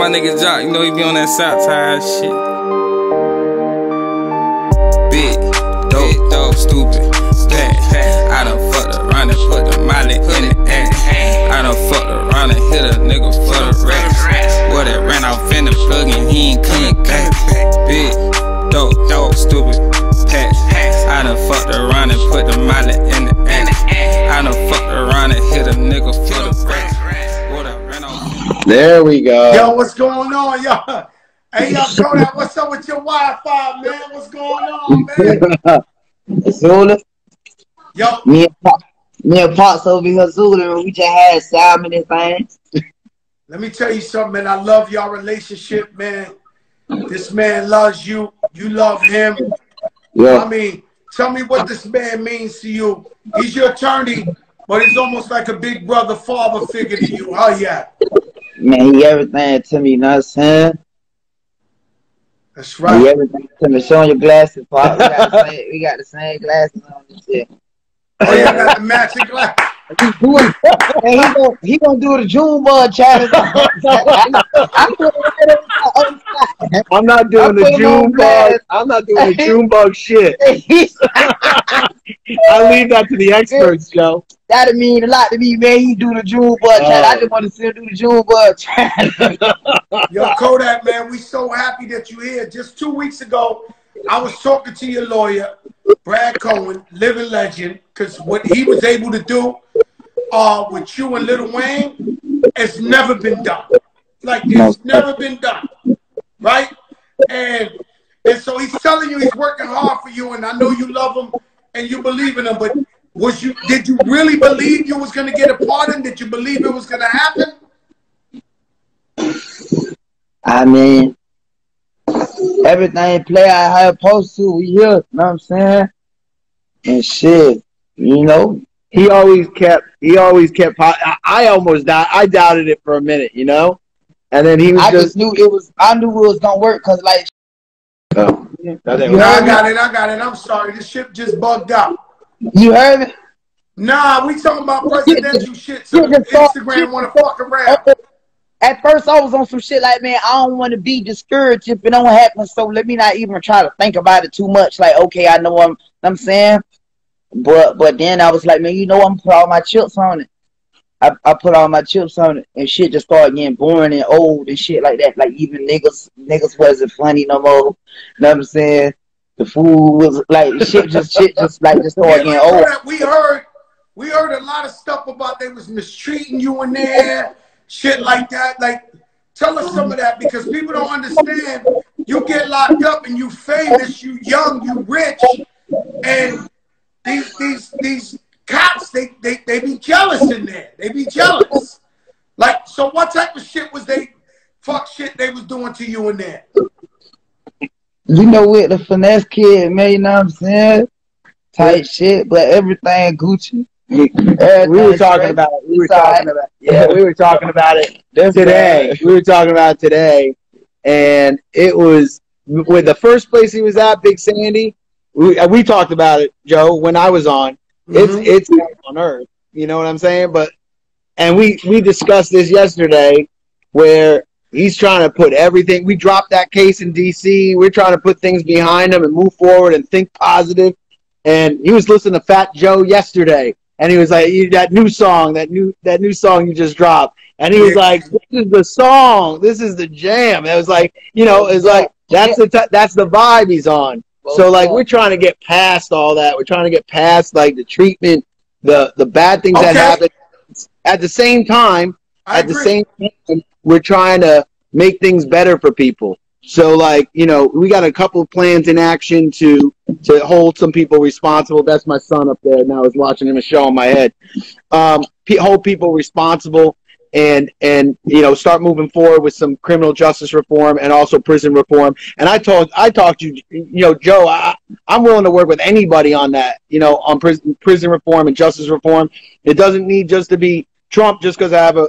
my nigga Jock, you know he be on that Southside shit. Big, dope, stupid, fat. I done fucked around and put the molly in the ass. I done fucked around and hit a nigga for the rest. Boy, that ran off in the plug and he ain't coming back. Big, dope, stupid, fat. I done fucked around and put the molly in the ass. I done fucked around and hit a nigga for the rest. There we go. Yo, what's going on, y'all? Hey, yo, Kodak, what's up with your Wi-Fi, man? What's going on, man? Zula. Yo. Me and Pops over here, Zula, and we just had salmon and things. Let me tell you something, man. I love y'all relationship, man. This man loves you. You love him. Yeah. I mean, tell me what this man means to you. He's your attorney, but he's almost like a big brother, father figure to you. How yeah? Man, he everything to me, you know what I'm saying? That's right. He everything to me. Showing your glasses, Pop. We got the same glasses on this shit. Oh, yeah, I got the matching glass. He gonna do the June bug challenge. I'm not doing the June bug. I'm not doing the June bug shit. I leave that to the experts, Joe. That'd mean a lot to me, man. He do the June bug challenge. I just want to see him do the June bug challenge. Yo, Kodak, man, we so happy that you're here. Just 2 weeks ago, I was talking to your lawyer, Brad Cohen, living legend, because what he was able to do with you and Lil Wayne has never been done. Like, it's never been done, right? And so he's telling you he's working hard for you, and I know you love him and you believe in him, but did you really believe you was going to get a pardon? Did you believe it was going to happen? I mean, everything play out how it's supposed to. We here, you know what I'm saying? And shit, you know. He always kept. I almost died. I doubted it for a minute, you know. And then he was. I knew it was gonna work because like. Oh, I got it. I'm sorry, this shit just bugged out. You heard me? Nah, we talking about presidential shit. So Instagram want to fuck around. At first, I was on some shit like, man, I don't want to be discouraged if it don't happen. So let me not even try to think about it too much. Like, okay, I know I'm saying. But then I was like, man, you know, I'm put all my chips on it. I put all my chips on it, and shit just started getting boring and old and shit like that. Like even niggas wasn't funny no more. You know what I'm saying? The food was like shit just started getting old. We heard a lot of stuff about they was mistreating you in there, shit like that. Like, tell us some of that because people don't understand. You get locked up and you famous, you young, you rich, and these cops, they be jealous in there. They be jealous. Like, so what type of shit was they was doing to you in there? You know, with the finesse kid, man, you know what I'm saying? Tight shit, but everything Gucci. We were talking about it. We were talking about it today. We were talking about it today, and it was with the first place he was at, Big Sandy. We talked about it, Joe, when I was on. It's on earth, you know what I'm saying? And we discussed this yesterday, where he's trying to put everything. We dropped that case in D.C. We're trying to put things behind him and move forward and think positive. And he was listening to Fat Joe yesterday, and he was like, "That new song you just dropped." And he was like, "This is the song. This is the jam." It was like, you know, it's like that's the vibe he's on. So like we're trying to get past all that. We're trying to get past like the treatment, the bad things that happen. At the same time, we're trying to make things better for people. So like, you know, we got a couple of plans in action to hold some people responsible. That's my son up there now. I was watching him a show in my head. Hold people responsible and you know, start moving forward with some criminal justice reform and also prison reform. And I talked to you know, Joe, I'm willing to work with anybody on that, you know, on prison reform and justice reform. It doesn't need just to be Trump just because I have a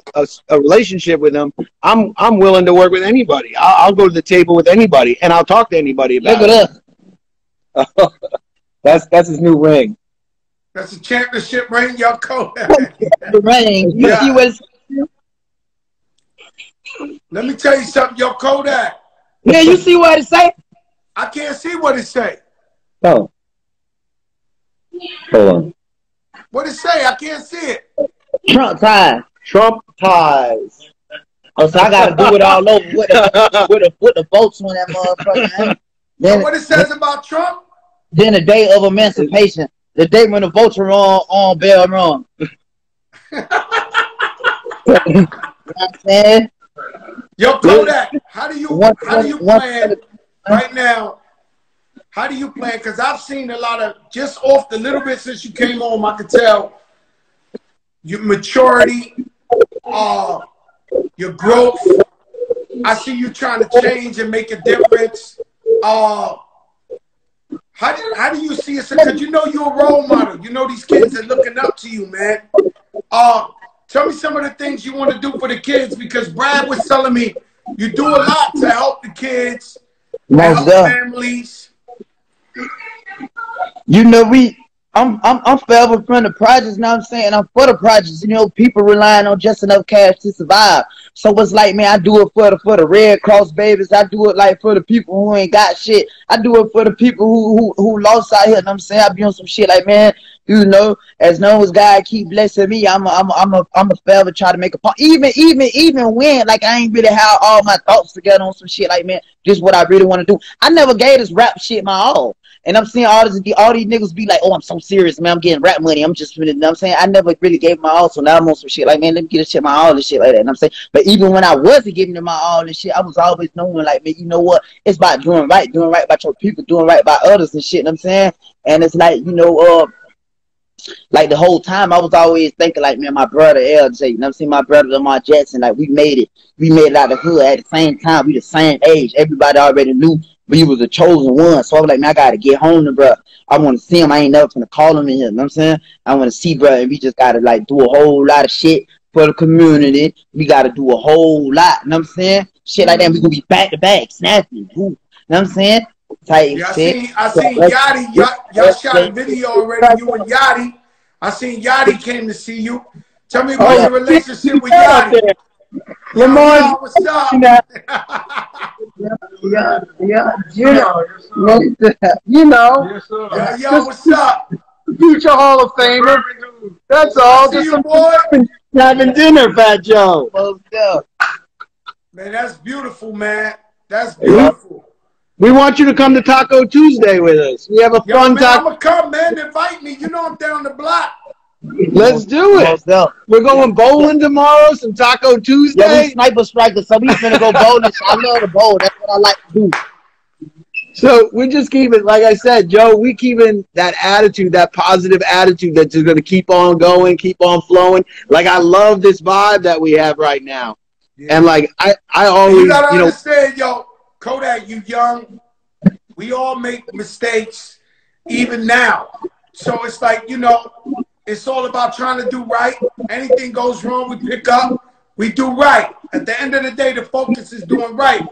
relationship with him. I'm willing to work with anybody. I'll go to the table with anybody and I'll talk to anybody about it. Look at us. That's his new ring. That's a championship ring, y'all. Kodak. The ring. You see what Let me tell you something, yo, Kodak. Yeah, you see what it say? I can't see what it say. Oh. Hold on. What it say? I can't see it. Trump ties. Trump ties. Oh, so I gotta do it all over with the votes on that motherfucker. Then what it says about Trump? Then the day of emancipation, the day when the votes are on bell wrong. You know what I'm saying? Yo, Kodak, how do you plan right now? How do you plan? Because I've seen a lot of, just off the little bit since you came home, I could tell your maturity, your growth. I see you trying to change and make a difference. How do you see it? Because you know you're a role model. You know these kids are looking up to you, man. Tell me some of the things you want to do for the kids, because Brad was telling me you do a lot to help the kids, help families. You know, I'm forever from the projects, you know what I'm saying? I'm for the projects, you know, people relying on just enough cash to survive. So it's like, man, I do it for the Red Cross babies. I do it like for the people who ain't got shit. I do it for the people who lost out here, you know what I'm saying? I be on some shit like, man, you know, as long as God keep blessing me, I'm a forever try to make a point. Even when, like, I ain't really have all my thoughts together on some shit like, man, this is what I really want to do. I never gave this rap shit my all. And I'm seeing all these niggas be like, oh, I'm so serious, man, I'm getting rap money. I'm just, you know what I'm saying? I never really gave my all, so now I'm on some shit like, man, let me get this shit my all and shit like that. And I'm saying, but even when I wasn't giving them my all and shit, I was always knowing, like, man, you know what? It's about doing right by your people, doing right by others and shit, you know what I'm saying? And it's like, you know, like the whole time I was always thinking, like, man, my brother LJ, you know what I'm saying, my brother Lamar Jackson, like, we made it out of the hood at the same time. We the same age. Everybody already knew we was the chosen one. So I was like, man, I gotta get home to bro. I want to see him. I ain't never gonna call him in here, you know what I'm saying? I want to see bro, and we just gotta like do a whole lot of shit for the community. We gotta do a whole lot, you know what I'm saying? Shit like that. We gonna be back to back, snapping, you know what I'm saying? Yeah, I seen Yachty. Y'all shot a video already, you and Yachty. I seen Yachty came to see you. Tell me about your relationship with Yachty. Lamar, what's up? Yeah, you know. Yo, what's up? Future Hall of Famer. That's all. Just some boy having dinner, Fat Joe. Man, that's beautiful, man. That's beautiful. We want you to come to Taco Tuesday with us. We have a fun taco. I'm gonna come, man. Invite me. You know I'm down the block. Let's do it. We're going bowling tomorrow. Some Taco Tuesday. Yeah, we sniper strikers, so we finna go bowling. I love to bowl. That's what I like to do. So we just keep it, like I said, Joe, we keeping that attitude, that positive attitude that's just going to keep on going, keep on flowing. Like, I love this vibe that we have right now. Yeah. And like, I always, you gotta understand, yo, Kodak, you young. We all make mistakes, even now. So it's like, you know, it's all about trying to do right. Anything goes wrong, we pick up, we do right. At the end of the day, the focus is doing right.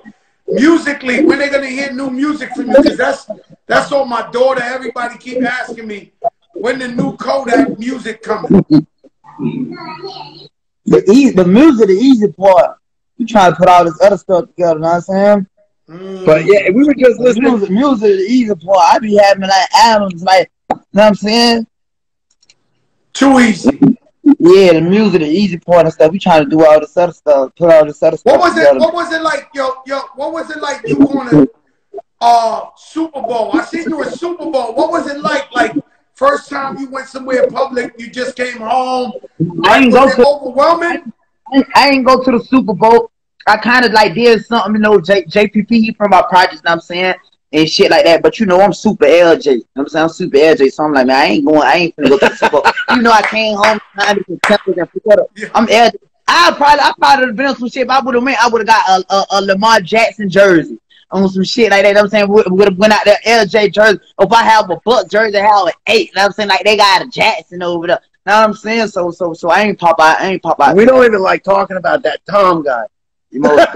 Musically, when they're gonna hear new music from you? Because that's all my daughter, everybody keep asking me, when the new Kodak music coming? The music, the easy part. You trying to put all this other stuff together, you know what I'm saying? But yeah, we were just listening. Music, the easy part. I be having like albums, like, you know what I'm saying? Too easy. Yeah, the music, the easy part and stuff. We trying to do all this other stuff, put all this other stuff together. What was it like, yo? What was it like you going to Super Bowl? I seen you at Super Bowl. What was it like? Like first time you went somewhere public, you just came home. I ain't was it overwhelming? I ain't go to the Super Bowl. I kind of like did something, you know, JPP, he from our projects, you know what I'm saying? And shit like that. But you know, I'm super LJ. You know what I'm saying? I'm super LJ. So I'm like, man, I ain't finna go to the Super Bowl. You know, I came home time to I'm LJ. I probably have been on some shit. If I would have got a Lamar Jackson jersey on some shit like that. You know what I'm saying? Would have went out there LJ jersey. Or if I have a Buck jersey, I have an 8. You know what I'm saying? Like they got a Jackson over there. You know what I'm saying? So I ain't pop out. We don't even like talking about that Tom guy. You most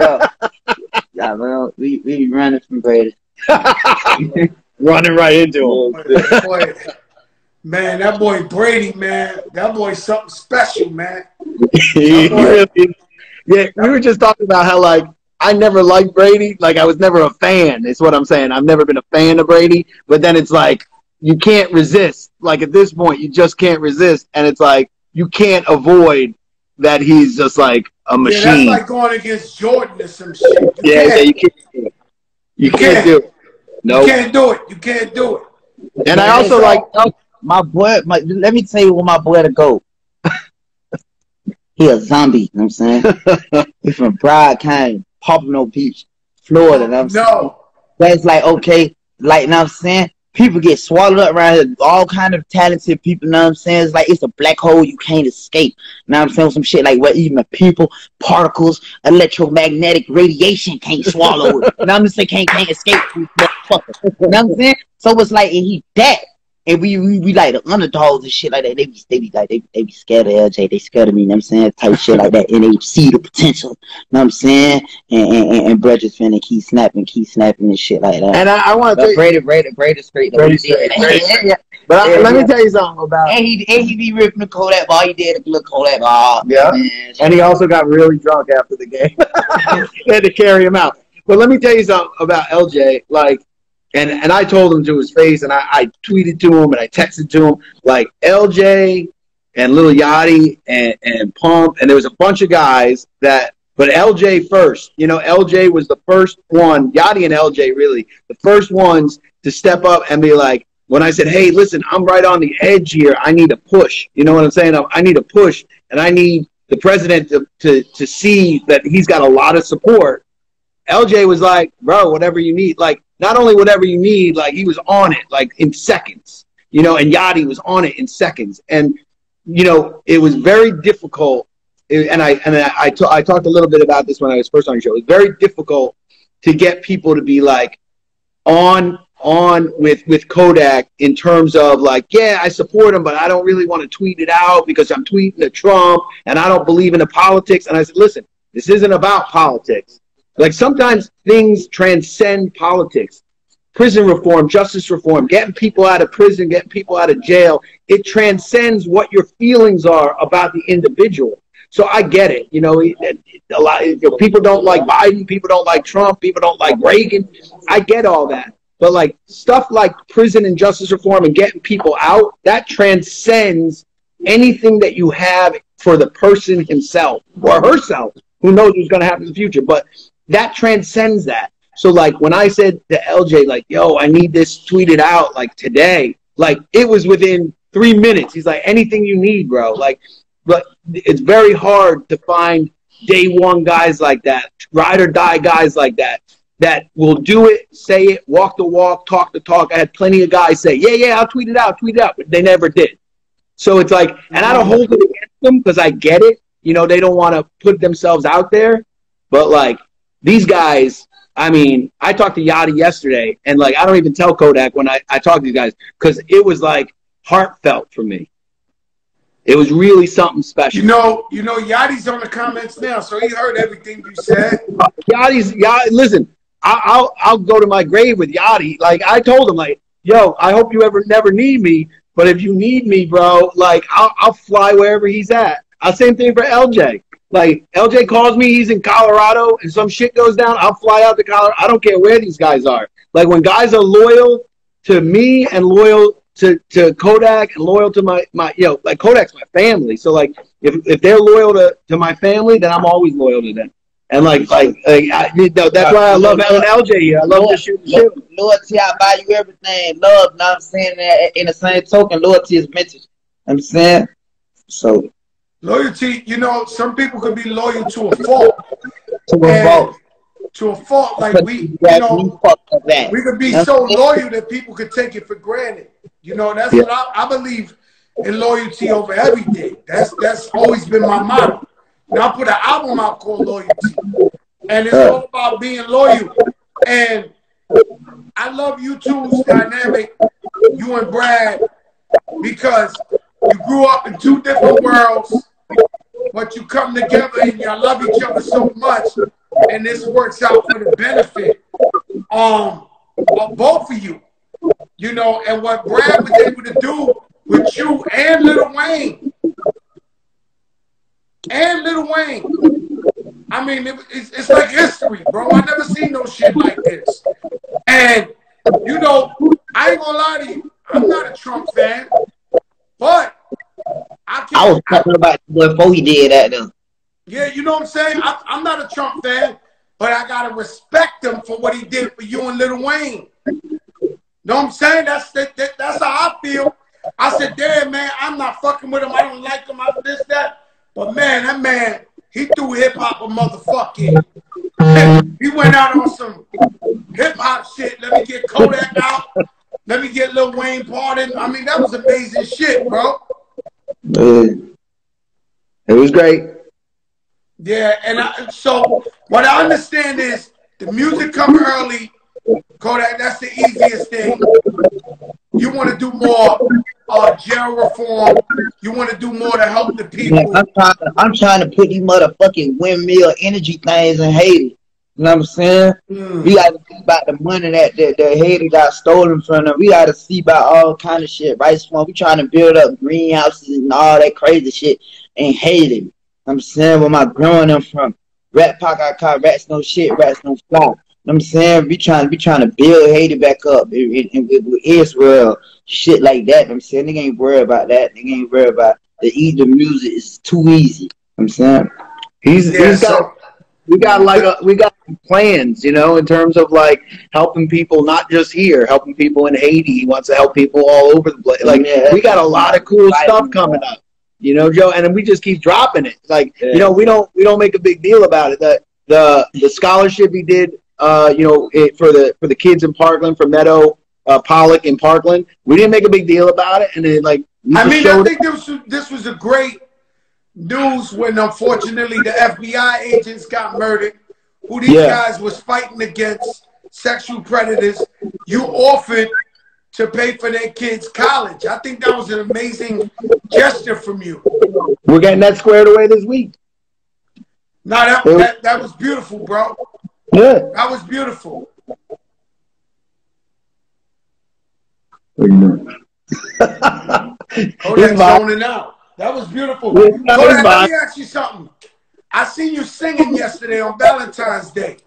yeah, well, we running from Brady. Running right into him. Man, that boy Brady, man. That boy's something special, man. Yeah, we were just talking about how, like, I never liked Brady. Like, I was never a fan, is what I'm saying. I've never been a fan of Brady. But then it's like, you can't resist. Like, at this point, you just can't resist. And it's like, you can't avoid that he's just like a machine. Yeah, that's like going against Jordan or some shit. You can't do it. You can't do it. No. You can't do it. You can't do it. And I also like my boy. Let me tell you what my boy to go. He a zombie. You know what I'm saying? He's from Broward County, Pompano Beach, Florida. You know what I'm saying? But it's like, okay, like, you know what I'm saying? People get swallowed up around here. All kind of talented people, you know what I'm saying? It's like it's a black hole you can't escape. You know what I'm saying? Some shit like what even people, particles, electromagnetic radiation can't swallow it. You know what I'm saying? Can't escape. You know what I'm saying? So it's like, and he that. And we like the underdogs and shit like that. They be scared of LJ. They scared of me, you know what I'm saying? Type shit like that. And they see the potential. You know what I'm saying? And Brett just finna keep snapping and shit like that. And I want to tell you, Brady straight. But let me tell you something about. And he be ripping the Kodak ball. He did a little Kodak ball. Yeah. And he also got really drunk after the game. They had to carry him out. But let me tell you something about LJ. Like, and I told him to his face, and I tweeted to him, and I texted to him, like, LJ and Lil Yachty and Pump, and there was a bunch of guys that, but LJ first. You know, LJ was the first one, Yachty and LJ really, the first ones to step up and be like, when I said, hey, listen, I'm right on the edge here, I need a push. You know what I'm saying? I need a push, and I need the president to see that he's got a lot of support. LJ was like, bro, whatever you need. Like, not only whatever you need, like, he was on it, like, in seconds, you know, and Yachty was on it in seconds. And, you know, it was very difficult. I talked a little bit about this when I was first on your show. It was very difficult to get people to be, like, on with Kodak in terms of, like, yeah, I support him, but I don't really want to tweet it out because I'm tweeting at Trump and I don't believe in the politics. And I said, listen, this isn't about politics. Like, sometimes things transcend politics. Prison reform, justice reform, getting people out of prison, getting people out of jail. It transcends what your feelings are about the individual. So I get it. You know, a lot, you know, people don't like Biden. People don't like Trump. People don't like Reagan. I get all that. But, like, stuff like prison and justice reform and getting people out, that transcends anything that you have for the person himself or herself. Who knows what's going to happen in the future. But that transcends that. So, like, when I said to LJ, like, yo, I need this tweeted out, like, today, like, it was within 3 minutes. He's like, anything you need, bro. Like, but it's very hard to find day one guys like that, ride or die guys like that will do it, say it, walk the walk, talk the talk. I had plenty of guys say, yeah, I'll tweet it out, but they never did. So it's like, and I don't hold it against them because I get it. You know, they don't want to put themselves out there. But, like, these guys, I mean, I talked to Yachty yesterday, and, like, I don't even tell Kodak when I talk to these guys because it was, like, heartfelt for me. It was really something special. You know, Yachty's on the comments now, so he heard everything you said. Yachty, listen, I'll go to my grave with Yachty. Like, I told him, like, yo, I hope you never need me, but if you need me, bro, like, I'll fly wherever he's at. Same thing for LJ. Like, LJ calls me, he's in Colorado, and some shit goes down, I'll fly out to Colorado. I don't care where these guys are. Like, when guys are loyal to me and loyal to Kodak and loyal to my you know, like, Kodak's my family. So, like, if they're loyal to my family, then I'm always loyal to them. And, that's why I love having LJ here. I love to shoot the shit. Loyalty, I buy you everything. Love, know what I'm saying? In the same token, loyalty is vintage. I'm saying? So. Loyalty, you know, some people could be loyal to a fault. To a fault, like we could be so loyal that people could take it for granted. You know, that's what I believe in, loyalty over everything. That's always been my motto. And I put an album out called Loyalty, and it's all about being loyal. And I love you two's dynamic, you and Brad, because you grew up in two different worlds, but you come together and you love each other so much, and this works out for the benefit of both of you. You know, and what Brad was able to do with you and Lil Wayne, I mean, it's like history, bro. I never seen no shit like this. And, you know, I ain't gonna lie to you. I'm not a Trump fan, but I was talking about before he did that, though. Yeah, you know what I'm saying? I'm not a Trump fan, but I gotta respect him for what he did for you and Lil Wayne. Know what I'm saying? That's how I feel. I said, damn, man, I'm not fucking with him. I don't like him. I this, that. But, man, that man, he threw hip-hop a motherfucking. He went out on some hip-hop shit. Let me get Kodak out. Let me get Lil Wayne pardoned. I mean, that was amazing shit, bro. It was great. Yeah, and so what I understand is the music come early. Kodak, that's the easiest thing. You want to do more jail reform. You want to do more to help the people. I'm trying to put these motherfucking windmill energy things in Haiti. You know what I'm saying? We got to see about the money that Haiti got stolen from them. We got to see about all kind of shit. Right? So we trying to build up greenhouses and all that crazy shit in Haiti. I'm saying where my growing them from. Rat Pack, I call rats no shit, rats no fly. You know what I'm saying? We trying to build Haiti back up with Israel, shit like that. I'm saying they ain't worried about that. They ain't worried about the music. It's too easy. I'm saying we got plans, you know, in terms of like helping people, not just here, helping people in Haiti. He wants to help people all over the place. Like we got a lot of cool stuff coming up. You know, Joe, and then we just keep dropping it. Like, you know, we don't make a big deal about it. The scholarship he did, you know, for the kids in Parkland, for Meadow Pollock in Parkland, we didn't make a big deal about it. And then, like, I think this was a great news when, unfortunately, the FBI agents got murdered. Who these guys was fighting against sexual predators. You offered to pay for their kids' college. I think that was an amazing gesture from you. We're getting that squared away this week. No, that was beautiful, bro. Yeah. That was beautiful. Kodak zoning out. That was beautiful. Kodak, let me ask you something. I seen you singing yesterday on Valentine's Day.